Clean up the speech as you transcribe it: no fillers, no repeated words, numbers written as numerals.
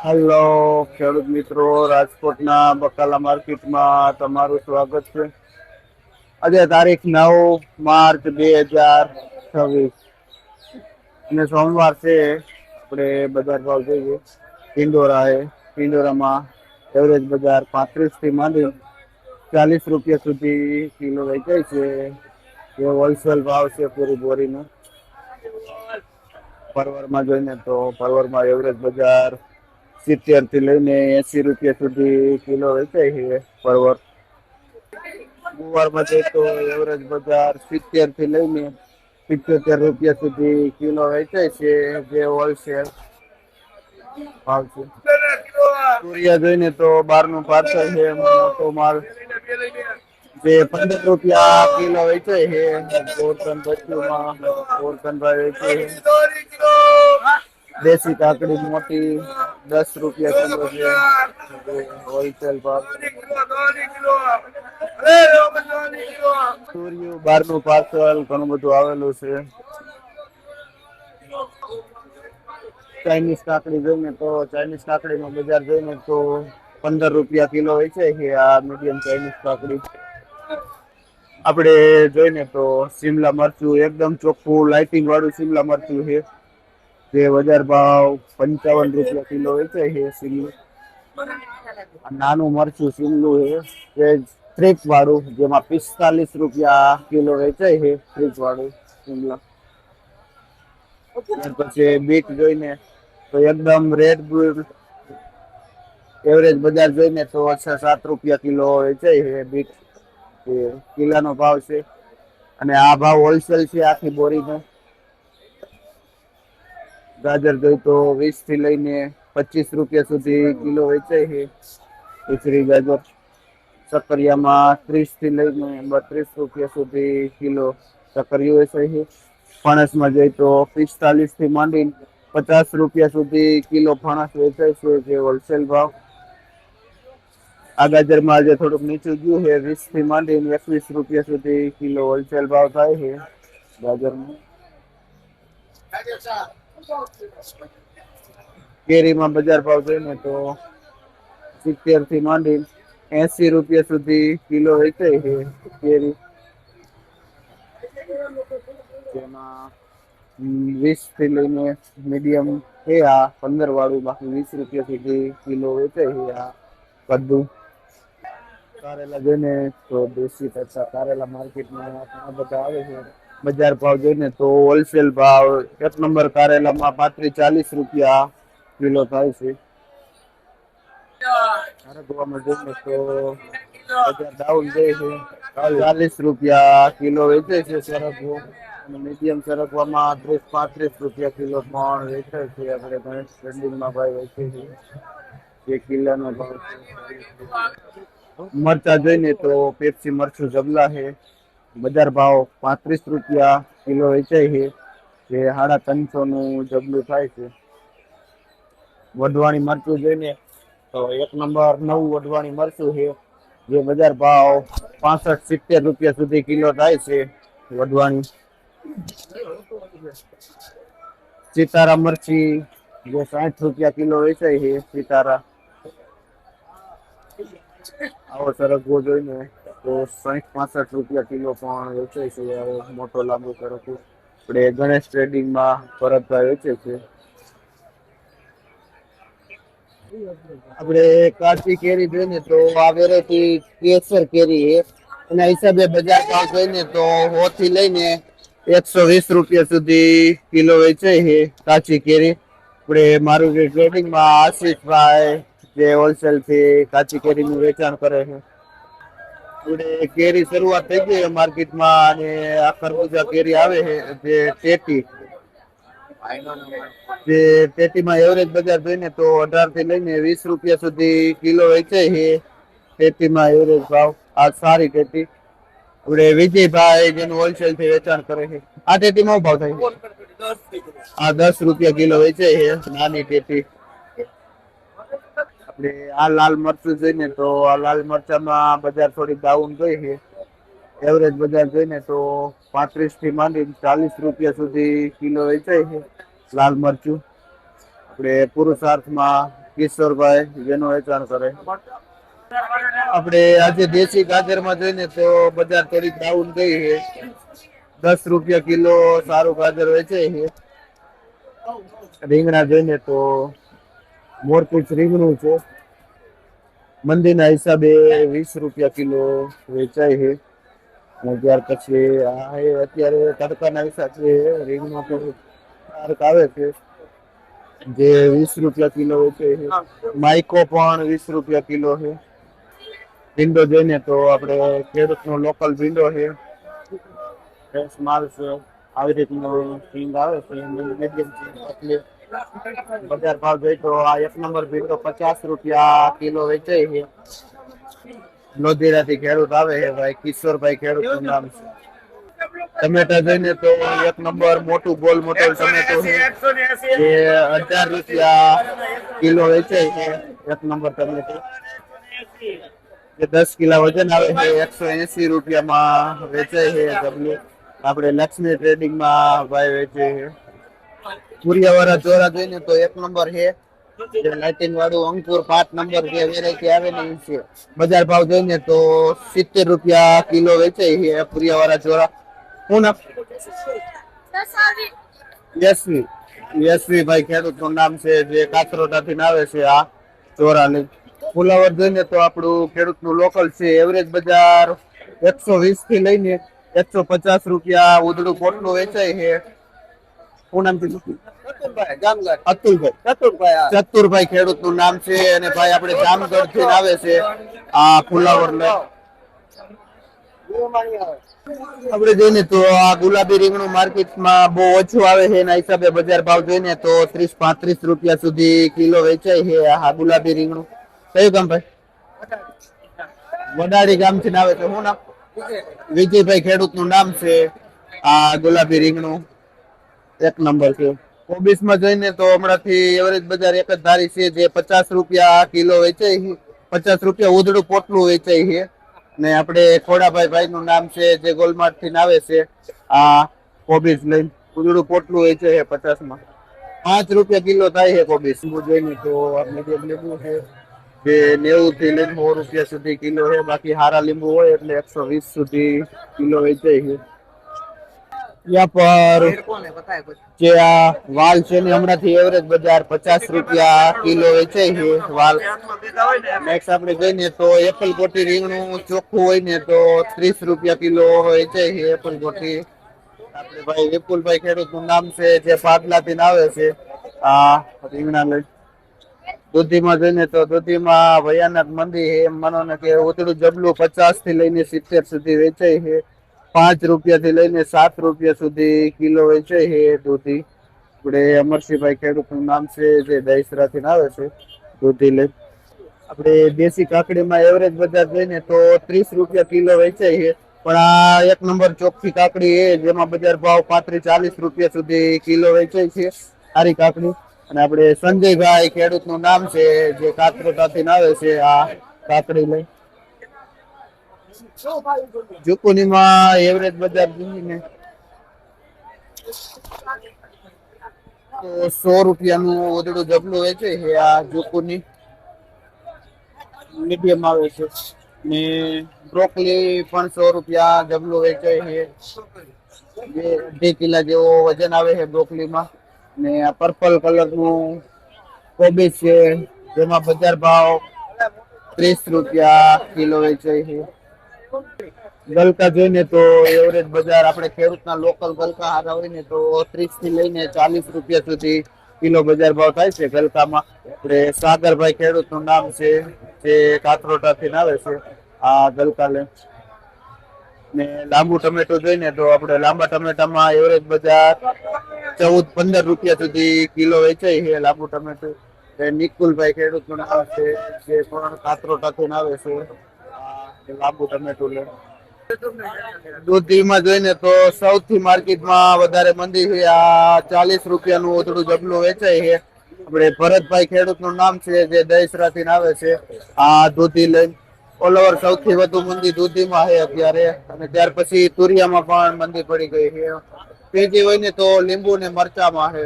Hello ખેડૂત મિત્રો, રાજકોટના બકાલા માર્કેટમાં તમારું સ્વાગત છે. આજે તારીખ 9 માર્ચ 2026 અને સોમવાર છે. આપણે બજાર ભાવ જોઈએ. પિંડોરામાં એવરેજ બજાર 35 થી માંડી 40 રૂપિયા સુધી કિલો વેચાય છે. એ હોલસેલ ભાવ છે પૂરી બોરીનો. પરવરમાં જોઈને તો પરવરમાં એવરેજ બજાર 70 થી લઈને 80 રૂપિયા સુધી કિલો વેચાય છે પરવર. ગુવારમાં જઈએ તો એવરેજ બજાર 70 થી લઈને 75 રૂપિયા સુધી કિલો વેચાય છે, જે હોલસેલ ભાવ છે. તુરિયા જોઈને તો બહારનું પાર્સલ છે, મોટો માલ જે 15 રૂપિયા કિલો વેચાય છે. દેશી કાકડી મોટી 10 રૂપિયા કિલો છે, હોલસેલ ભાવ. બહારનું પાર્સલ ઘણું બધું આવેલું છે. ચાઇનીઝ કાકડી જોઈને તો ચાઇનીઝ કાકડીનો બજાર જોઈને તો 15 રૂપિયા કિલો વેચાય છે. આ મીડિયમ ચાઇનીઝ કાકડી. આપણે જોઈને તો શિમલા મરચું એકદમ ચોખ્ખું લાઇટિંગ વાળું શિમલા મરચું છે, જે બજાર ભાવ 55 રૂપિયા કિલો વેચાય છે. શિમલું નાનું મરચું શિમલું છે, સ્ટ્રીપ વાળું, જેમાં 45 રૂપિયા કિલો વેચાય છે. સ્ટ્રીપ વાળું શિમલા. પછી બીટ જોઈને તો એકદમ રેડ બુલ એવરેજ બજાર જોઈને તો 6-7 રૂપિયા કિલો વેચાય છે બીટ. કિલ્લાનો ભાવ છે અને આ ભાવ હોલસેલ છે આખી બોરીનો. ગાજર જોઈ તો 20 થી લઈને 25 રૂપિયા સુધી કિલો વેચાય છે. ઉછરી ગાજર. સક્કરિયામાં 30 થી લઈને 32 રૂપિયા સુધી કિલો સક્કરિયું વેચાય છે. ફણસમાં જઈ તો 45 થી માંડીને 50 રૂપિયા સુધી કિલો ફણસ વેચાય છે, જે હોલસેલ ભાવ. આ ગાજરમાં આજે થોડુંક નીચું ગયું છે, 20 થી માંડીને 21 રૂપિયા સુધી કિલો હોલસેલ ભાવ થાય છે ગાજરમાં. કેરીમાં બજાર ભાવ જોઈને તો 70 થી માંડી 80 રૂપિયા સુધી કિલો વેચાય છે કેરી. જેમાં 20 થી લઈને મીડિયમ છે આ 15 વાળું, બાકી 20 રૂપિયા સુધી કિલો વેચાય છે. આ કદ્દુ. કારેલા જોઈને તો દેશી કારેલા માર્કેટમાં ઘણા બધા આવે છે. બજાર ભાવ જોઈને તો હોલસેલ ભાવ 1 નંબર કારેલામાં 35-40 રૂપિયા કિલો થાય છે. જોઈને તો બજાર ડાઉન જાય છે, 40 રૂપિયા કિલો વેચે છે સરગવો. મીડિયમ સરગવામાં 30-35 રૂપિયા કિલો પણ વેચાય છે. આપણે ગણેશ ટ્રેડિંગમાં ભાવ વેચે છે. 1 કિલ્લાનો ભાવ. મરચા જોઈને તો પેપ્સી મરચું જબલા છે, બજાર ભાવ 35 રૂપિયા કિલો વેચાય છે, જે 350 નું જબલું થાય છે. વઢવાણી મરચું જોઈને તો 1 નંબર નવું વઢવાણી મરચું છે, જે બજાર ભાવ 65-70 રૂપિયા સુધી કિલો થાય છે. વઢવાણી. સિતારા મરચી જે 60 રૂપિયા કિલો વેચાય છે. સિતારા. આવો સરગવો જોઈને તો 60-65 રૂપિયા કિલો પણ વેચાય છે. આવો મોટો લાંબો સરગવો આપણે ગણેશ ટ્રેડિંગમાં ભરતભાઈ વેચે છે. આપણે કાચી કેરી જોઈને તો આ વેરાયટી કેસર કેરી છે. એના હિસાબે બજાર ભાવ જોઈને તો 100 થી લઈને 120 રૂપિયા સુધી કિલો વેચાય છે કાચી કેરી. આપણે મારું ટ્રેડિંગમાં આશિષભાઈ જે હોલસેલ થી કાચી કેરીનું વેચાણ કરે છે. આપણે કેરી શરૂઆત થઈ ગઈ માર્કેટમાં, અને આ ખરબૂજા કેરી આવે છે જે ટેટી. જે ટેટીમાં એવરેજ બજાર જોઈને તો 18 થી લઈને 20 રૂપિયા સુધી કિલો વેચાય છે. ટેટીમાં એવરેજ ભાવ. આ સારી ટેટી. આપણે વિજયભાઈ જેનું હોલસેલ થી વેચાણ કરે છે. આ ટેટીમાં ભાવ થાય છે? આ 10 રૂપિયા કિલો વેચાય છે, નાની ટેટી. આપણે આ લાલ મરચું જોઈને તો આ લાલ મરચામાં બજાર થોડી ડાઉન ગઈ છે. એવરેજ બજાર જોઈને તો 35 થી માંડી 40 રૂપિયા સુધી કિલો વેચાય છે લાલ મરચું. આપણે પુરુષાર્થમાં કિશોરભાઈ જેનું વેચાણ કરે. આપણે આજે દેશી ગાજરમાં જોઈને તો બજાર થોડીક ડાઉન ગઈ છે. 10 રૂપિયા કિલો સારું ગાજર વેચે છે. રીંગણા જોઈને તો મોરપીસ રીંગણું છે, મંદીના હિસાબે 20 રૂપિયા કિલો વેચાય છે. અને ત્યાર પછી અત્યારે તડકાના હિસાબે રીંગણું તડક આવે છે જે 20 રૂપિયા કિલો વેચે છે. માઇકો પણ 20 રૂપિયા કિલો છે. ભીંડો જોઈને તો આપણે ખેડૂતનો લોકલ ભીંડો છે, ફ્રેશ માલ છે. આવી રીતનો સિંગ આવે છે. બજાર ભાવ જોઈએ તો આ 1 નંબર ભીંડો 50 રૂપિયા કિલો વેચાય છે. લોધીરાથી ખેડૂત આવે છે ભાઈ કિશોરભાઈ ખેડૂતનું નામ છે. ટમેટા જોઈને તો 1 નંબર મોટું ગોલ મોટો ટમેટો છે જે 18 રૂપિયા કિલો વેચાય છે. 1 નંબર ટમેટો જે 10 કિલો વજન આવે છે 180 રૂપિયામાં વેચાય છે. ડબલું આપણે લક્ષ્મી ટ્રેડિંગમાં ભાઈ વેચે છે. પુરિયાવાળા ચોરા જોઈને તો 1 નંબર છે જે લાઇટિંગ વાળું અંકુર 5 નંબર જે વેરાયટી આવે ને એ છે. બજાર ભાવ જોઈને તો 70 રૂપિયા કિલો વેચાય છે પુરિયાવાળા ચોરા. શું નામ? યશવી ભાઈ ખેડૂતનું નામ છે જે કાથરોટાથી આવે છે આ ચોરા લઈ. ફુલાવર જોઈને તો આપણું ખેડૂતનું લોકલ છે. એવરેજ બજાર 120 થી લઈને 150 રૂપિયા ઉધડું પોટલું વેચાય છે. શું નામ છે? ચતુરભાઈ ખેડૂતનું નામ છે અને ભાઈ આપણે જામગઢ થી આવે છે આ ફુલાવર લઈ. આપણે જોઈને તો આ ગુલાબી રીંગણું માર્કેટમાં બહુ ઓછું આવે છે એના હિસાબે બજાર ભાવ જોઈને તો 30-35 રૂપિયા સુધી કિલો વેચાય છે આ ગુલાબી રીંગણું. કયું ગામ ભાઈ? વડાડી ગામ થી આવે છે. શું નામ? વિજયભાઈ ખેડૂતનું નામ છે. આ ગુલાબી રીંગણું 1 નંબર છે. કોબીસ માં જોઈને તો હમણાંથી એવરેજ બજાર એક જ ધારી છે જે 50 રૂપિયા કિલો વેચાય છે. 50 રૂપિયા ઉધડું પોટલું વેચાય છે. ને આપણે ખોડાભાઈ ભાઈ નું નામ છે જે ગોલમાર્ટ થી આવે છે આ કોબીજ લઈને ઉધડું પોટલું વેચે છે 50 માં. 5 રૂપિયા કિલો થાય છે કોબીજ. જોઈને તો મીડિયમ લીંબુ છે જે 90 થી લઈને 100 રૂપિયા સુધી કિલો છે. બાકી હારા લીંબુ હોય એટલે 120 સુધી કિલો વેચાય છે. ત્યાં પર જે આ વાલ છે ને હમણાંથી એવરેજ બજાર 50 રૂપિયા કિલો વેચાય છે વાલ. નેક્સ્ટ આપણે જોઈએ તો એપલ કોટી રીંગણું ચોખ્ખું હોય ને તો 30 રૂપિયા કિલો વેચાય છે એપલ કોટી. આપણે ભાઈ વિપુલભાઈ ખેડૂતનું નામ છે જે પાટલાથી આવે છે આ રીંગણા લઈ. દૂધીમાં જોઈને તો દૂધીમાં ભયાનક મંદી છે. એમ માનો ને કે ઉતરું જબલું 50 થી લઈને 70 સુધી વેચાય છે. 5 રૂપિયા થી લઈને 7 રૂપિયા સુધી કિલો વેચાય છે દૂધી. આપણે અમરસિંહભાઈ ખેડૂતનું નામ છે જે દહીસરા થી આવે છે દૂધી લઈ. આપણે દેશી કાકડીમાં એવરેજ બજાર જોઈને તો 30 રૂપિયા કિલો વેચાય છે. પણ આ 1 નંબર ચોખ્ખી કાકડી છે જેમાં બજાર ભાવ 35-40 રૂપિયા સુધી કિલો વેચાય છે સારી કાકડી. અને આપણે સંજયભાઈ ખેડૂતનું નામ છે જે કાથરોટાથી આવે છે આ કાકડી લઈ. જુકુનીમાં એવરેજ બજાર જોઈને તો 100 રૂપિયાનું ઉધડું જબલું વેચે છે આ જુકુની મીડિયમ આવે છે. ને બ્રોકલી પણ 100 રૂપિયા જબલું વેચાય છે જે 2 કિલા જેવો વજન આવે છે બ્રોકલીમાં. ને આ પર્પલ કલર નું કોબીજ છે જેમાં બજાર ભાવ 30 રૂપિયા કિલો વેચાય છે. ગલકા જોઈને તો એવરેજ બજાર આપણે ખેડૂતના લોકલ ગલકા હારા હોય ને તો 30 થી લઈને 40 રૂપિયા સુધી કિલો બજાર ભાવ થાય છે ગલકામાં. આપણે સાગરભાઈ ખેડૂતનું નામ છે જે કાથરોટાથી આવે છે આ ગલકા લે. ને લાંબુ ટમેટો જોઈને તો આપણે લાંબા ટમેટામાં એવરેજ બજાર 14-15 રૂપિયા સુધી કિલો વેચાય છે લાંબુ ટમેટું. નિકુલભાઈ ખેડૂતનું નામ છે જે પણ કાથરોટાથી આવે છે લાંબુ ટમેટું લે. દૂધીમાં જોઈને તો સૌથી માર્કેટમાં વધારે મંદી છે આ 40 રૂપિયાનું ઓથડું જબલું વેચાય છે. આપણે ભરતભાઈ ખેડૂતનું નામ છે જે દહીસરાથી આવે છે આ દૂધી લઈને. ઓલ ઓવર સૌથી વધુ મંદી દૂધીમાં છે અત્યારે. અને ત્યાર પછી તુરિયામાં પણ મંદી પડી ગઈ છે. તેજી હોય ને તો લીંબુ ને મરચામાં છે.